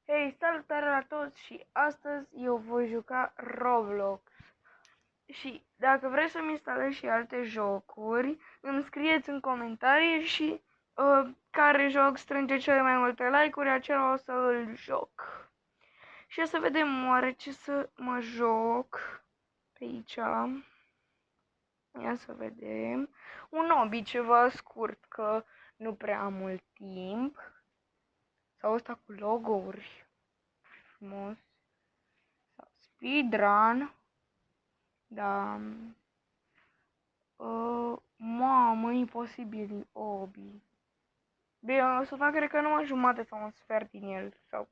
Hei, salutare la toți și astăzi eu voi juca Roblox. Și dacă vreți să-mi instalez și alte jocuri, îmi scrieți în comentarii și care joc strânge cele mai multe like-uri, acela o să îl joc. Și o să vedem oare ce să mă joc pe aici. Ia să vedem. Un hobby ceva scurt, că nu prea am mult timp. Sau ăsta cu logo-uri. Frumos. Speedrun. Da. Mamă, imposibil, hobby. Bine, o să fac, cred că numai jumate sau un sfert din el. Sau,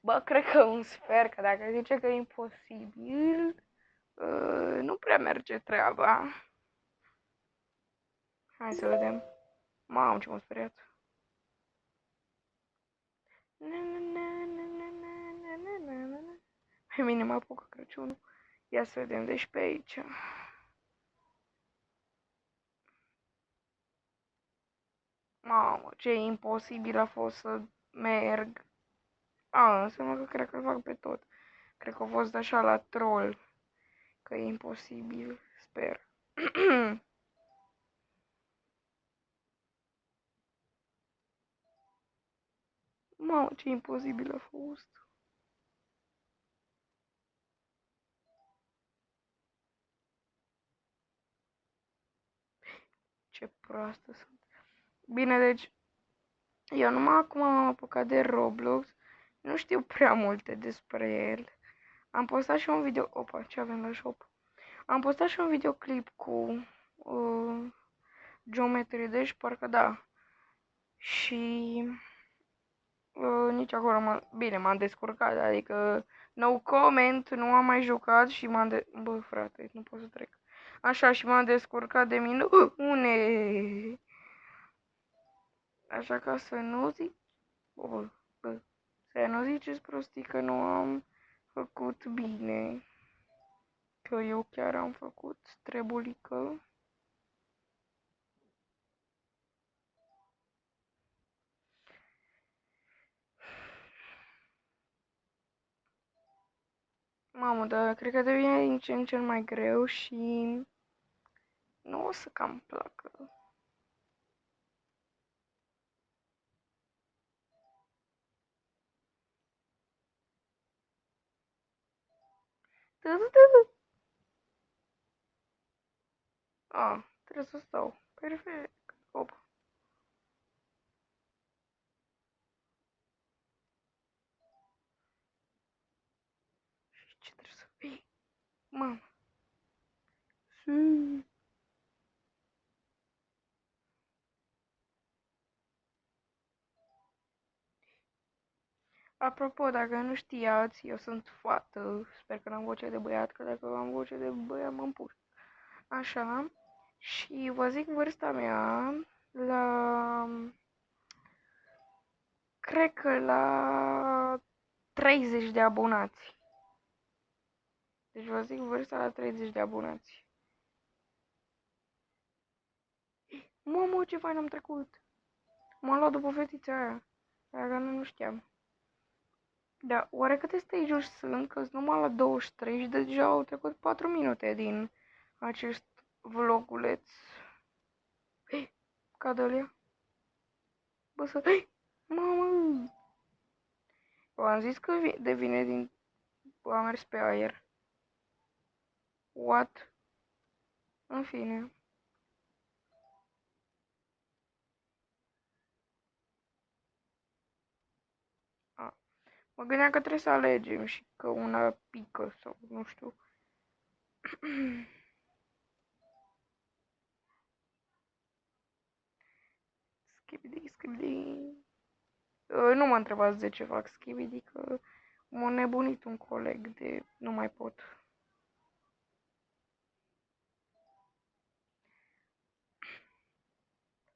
bă, cred că un sfert, că dacă zice că e imposibil, nu prea merge treaba. Hai să vedem. Mamă, ce m-am speriat. Pe mine mă apucă Crăciunul. Ia să vedem, deci pe aici. Mamă, ce imposibil a fost să merg. Înseamnă că cred că îl fac pe tot. Cred că a fost așa la troll. Că e imposibil, sper. Mamă, ce imposibil a fost. Ce proastă sunt. Bine, deci, eu numai acum m-am apucat de Roblox. Nu știu prea multe despre el. Am postat și un video... Opa, ce avem la shop? Am postat și un videoclip cu Geometry Dash, parcă da. Și nici acolo bine, m-am descurcat, adică no comment, nu am mai jucat și bă, frate, nu pot să trec. Așa, și m-am descurcat de minune. Așa, ca să nu zic, bă, să nu ziceți prostii că nu am făcut bine. Că eu chiar am făcut trebulică. Mamă, dar cred că devine din ce în ce mai greu și nu o să cam placă. Trebuie să stau. Perfect. Op. Și ce trebuie să... Ei, mamă. Si. Apropo, dacă nu știați, eu sunt fată. Sper că n-am voce de băiat, că dacă am voce de băiat mă împușc. Așa. Și vă zic vârsta mea la... Cred că la 30 de abonați. Deci vă zic vârsta la 30 de abonați. Mamă, ce fain am trecut. M-am luat după fetița aia. Aia nu știam. Da, oare câte stage-uri sunt? Că sunt numai la 23 și deja au trecut 4 minute din acest vloguleț. Hei, cadălea. Bă, să... Hei, mamă! Eu am zis că devine din... Bă, am mers pe aer. What? În fine. A. Mă gândeam că trebuie să alegem și că una pică sau nu știu. Skibidi, skibidi. Nu mă întrebați de ce fac skibidi, că m-a nebunit un coleg de nu mai pot.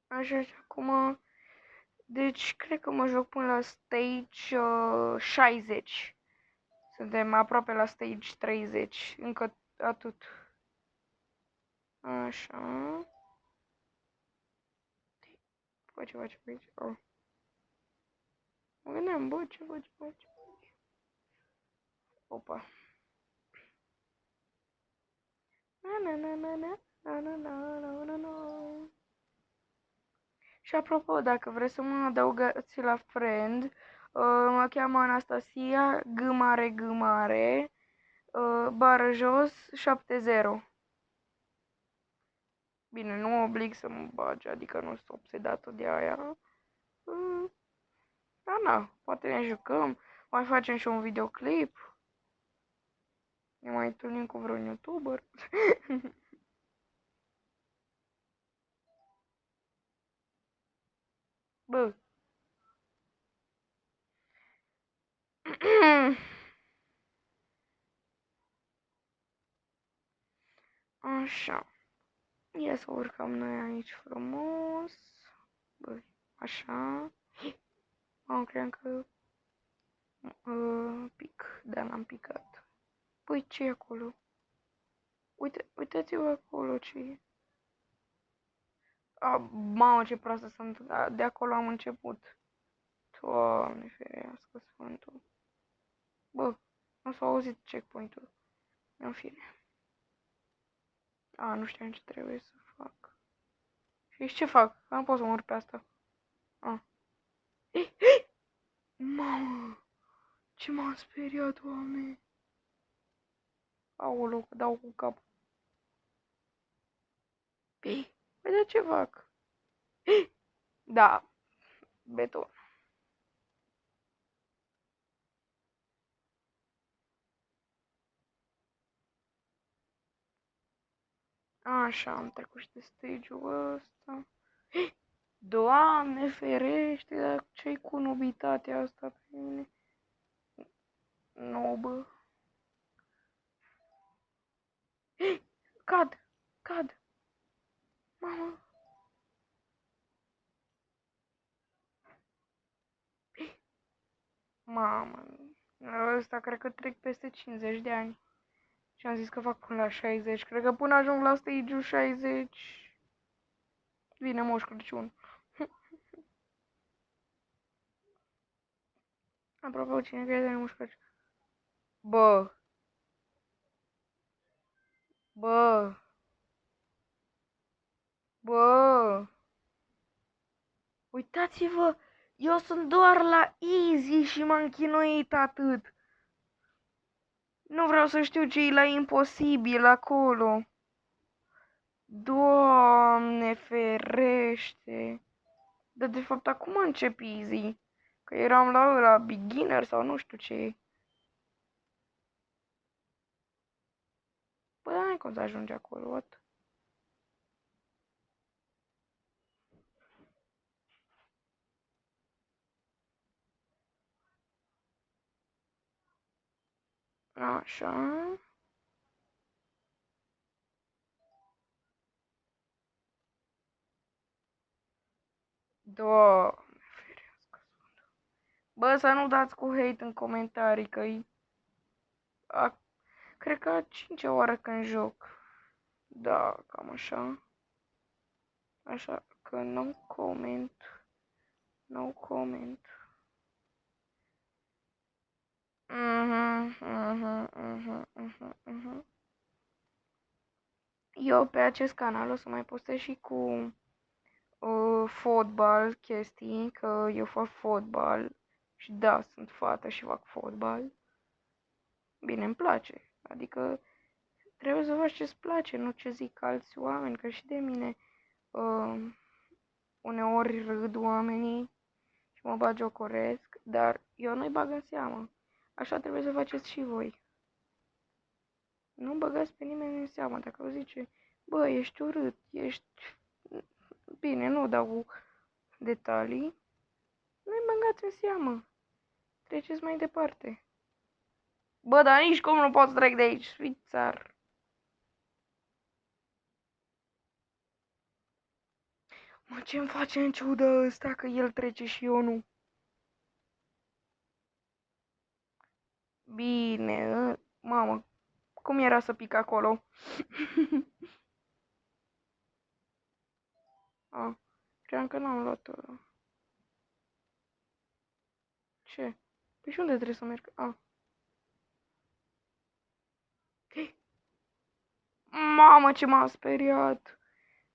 Așa și acum, deci cred că mă joc până la stage 60. Suntem aproape la stage 30, încă atât. Așa. Bă, ce faci aici? Oh. Mă gândeam, bă, ce faci? Opa. Na, na, na, na, na, na, na, na, na, na, na. Și apropo, dacă vreți să mă adăugați la friend, mă cheamă Anastasia, G, bară jos, 70. Bine, nu oblig să mă bagi, adică nu sunt obsedată de aia. Dar na, poate ne jucăm, mai facem și un videoclip, ne mai întâlnim cu vreun youtuber. Bă. Așa. Ia să urcăm noi aici frumos. Băi, așa. Am cream că pic, dar n-am picat. Păi, ce e acolo? Uitați-vă acolo ce e. Mamă, ce proastă sunt. De acolo am început. Doamne, ferească sfântul. Bă, nu s-a auzit checkpoint-ul. În fine. Nu știam ce trebuie să fac. Și ce fac? Nu pot să mor pe asta. Mamă, ce m-am speriat, oameni. Aoleu, că dau cu capul. Păi, de ce fac? Da, beton. Așa, am trecut și de stage-ul ăsta. Doamne ferește, dar ce-i cu nobitatea asta pe mine? Nobă. Cad, cad. Mamă. Mamă. Ăsta cred că trec peste 50 de ani. Și am zis că fac până la 60. Cred că până ajung la stage-ul 60 vine Moș Crăciun. Apropo, cine crede în Moș Crăciun? Bă. Bă. Bă. Uitați-vă. Eu sunt doar la easy și m-am chinuit atât. Nu vreau să știu ce e la imposibil acolo. Doamne ferește. Dar de fapt acum încep easy. Că eram la beginner sau nu știu ce e. Bă, dar n-ai cum să ajungi acolo, what? Așa. Doamne ferească. Bă, să nu dați cu hate în comentarii, că-i... Cred că a 5-a oară când joc. Da, cam așa. Așa că no comment. No comment. Eu pe acest canal o să mai postez și cu fotbal chestii, că eu fac fotbal. Și da, sunt fată și fac fotbal. Bine, îmi place. Adică trebuie să faci ce-ți place, nu ce zic alți oameni, că și de mine uneori râd oamenii și mă bagiocoresc, dar eu nu-i bag în seamă. Așa trebuie să faceți și voi. Nu băgați pe nimeni în seamă. Dacă o zice, bă, ești urât, ești... Bine, nu dau detalii. Nu-i băgați în seamă. Treceți mai departe. Bă, dar nici cum nu pot să trec de aici, fițar. Mă, ce-mi face în ciudă ăsta că el trece și eu nu? Bine, mamă, cum era să pic acolo? Cream că n-am luat... Ce? Păi și unde trebuie să merg? Mamă, ce m-a speriat.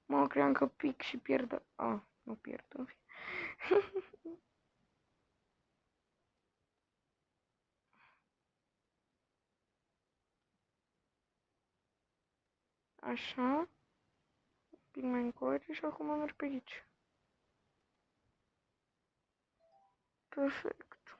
Mă, cream că pic și pierd. Nu pierd, în fine. Așa. Pic mai încoace și acum merg pe aici. Perfect.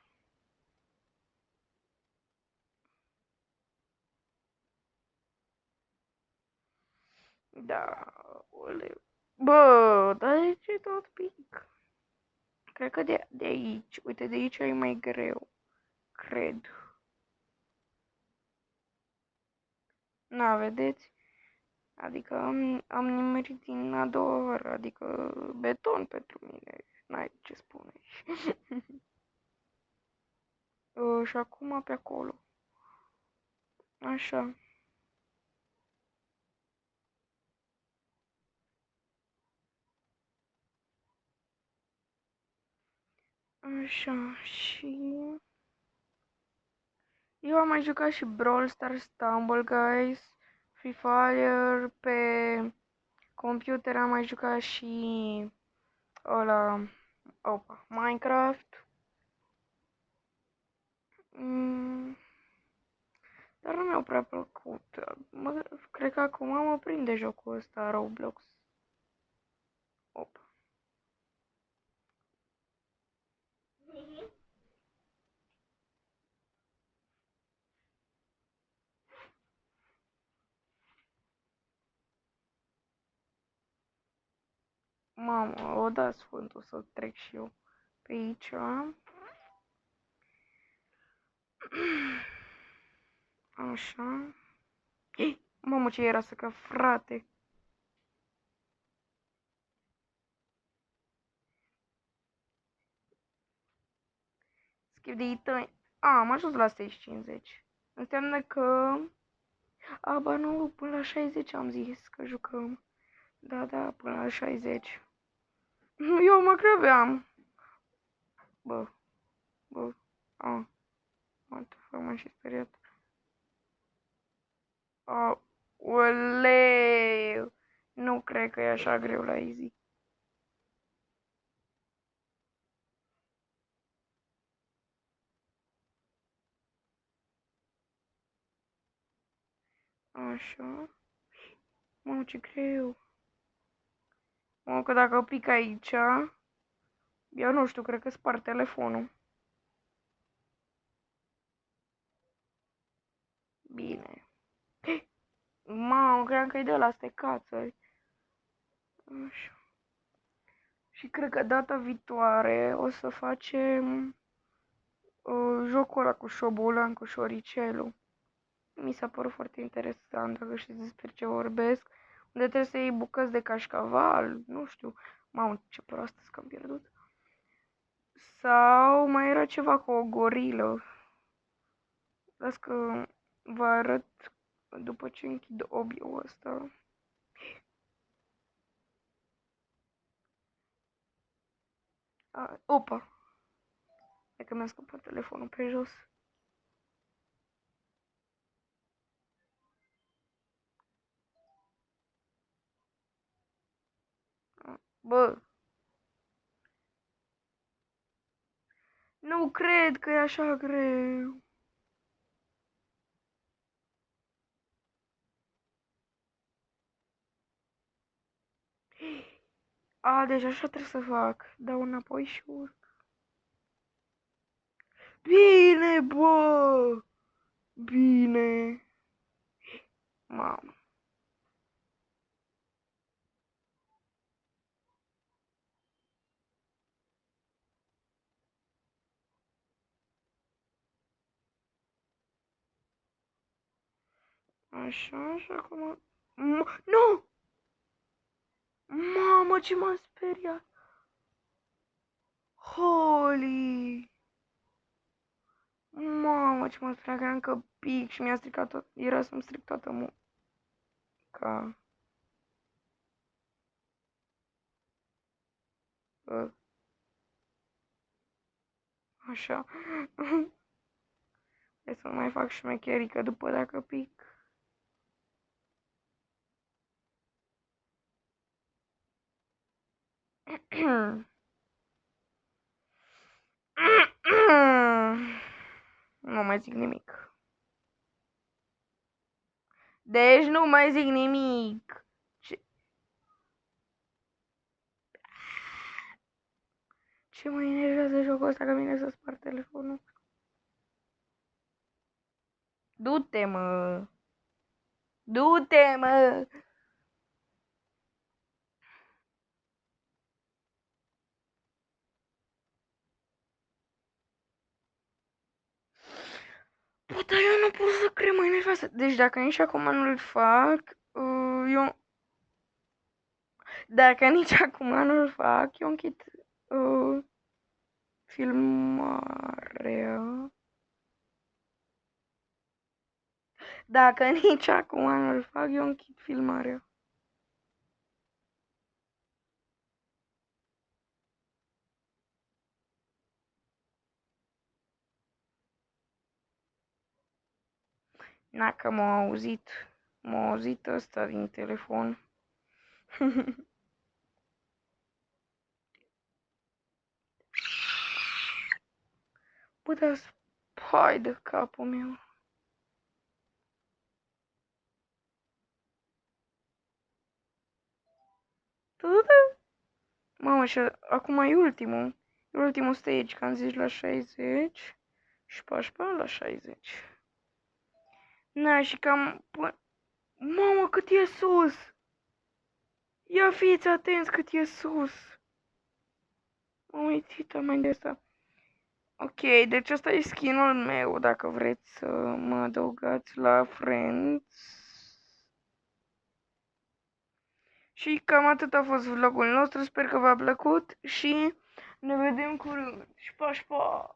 Da, oleu. Bă, dar de ce tot pic? Cred că de aici, uite, de aici e mai greu. Cred. Na, vedeți? Adică am nimerit din a doua oră, adică beton pentru mine. N-ai ce spune. Și acum pe acolo. Așa. Așa. Și... Eu am mai jucat și Brawl Stars, Stumble Guys, Free Fire, pe computer am mai jucat și ăla, opa, Minecraft. Mm, dar nu mi-au prea plăcut. Cred că acum mă prinde jocul ăsta, Roblox. Opa. Mamă, o da sfântul să trec și eu pe aici. Așa. Mamă, ce era să că frate. Schimb de ităi. Am ajuns la 650. Înseamnă că... Ba nu, până la 60 am zis că jucăm. Da, până la 60. Eu mă credeam. Bă, bă, a, what the fuck, m-am și speriat. Uleu, nu cred că e așa greu la easy. Așa, mă, ce greu. Mă, că dacă pic aici, eu nu știu, cred că spar telefonul. Bine. Mamă, cream că e de la stecață. Așa. Și cred că data viitoare o să facem jocul ăla cu șobolan, cu șoricelul. Mi s-a părut foarte interesant, dacă știți despre ce vorbesc. Unde trebuie să iei bucăți de cașcaval, nu știu. Mamă, ce proastă că am pierdut. Sau mai era ceva cu o gorilă. Las că vă arăt după ce închid obiul ăsta. Opa! E că mi-a scăpat telefonul pe jos. Bă, nu cred că e așa greu. Deci așa trebuie să fac. Dau înapoi și urc. Bine, bă! Bine. Mamă. Așa, și acum... Nu! Mamă, ce m-am speriat! Holy! Mamă, ce m-am speriat, cream că pic și mi-a stricat tot... Era să-mi stric toată ca... Așa. Hai să mai fac șmecherică după dacă pic. Nu mai zic nimic. Deci nu mai zic nimic. Ce mă enervează jocul ăsta că vine să spar telefonul? Du-te, mă! Du-te, mă! Bă, dar eu nu pot să cred, mă enervează. Deci dacă nici acum nu-l fac, eu... Dacă nici acum nu-l fac, eu închid filmarea. Dacă nici acum nu-l fac, eu închid filmarea. Dacă m-a auzit ăsta din telefon. Bă, dar hai de capul meu. Mamă, și acum e ultimul. E ultimul stage, că am zis la 60. Și pe așa la 60. Na, și cam... Mamă, cât e sus! Ia fiți atenți cât e sus! Am uitat mai de asta. Ok, deci ăsta e skin-ul meu, dacă vreți să mă adăugați la Friends. Și cam atât a fost vlogul nostru, sper că v-a plăcut și ne vedem curând. Și pa, și pa!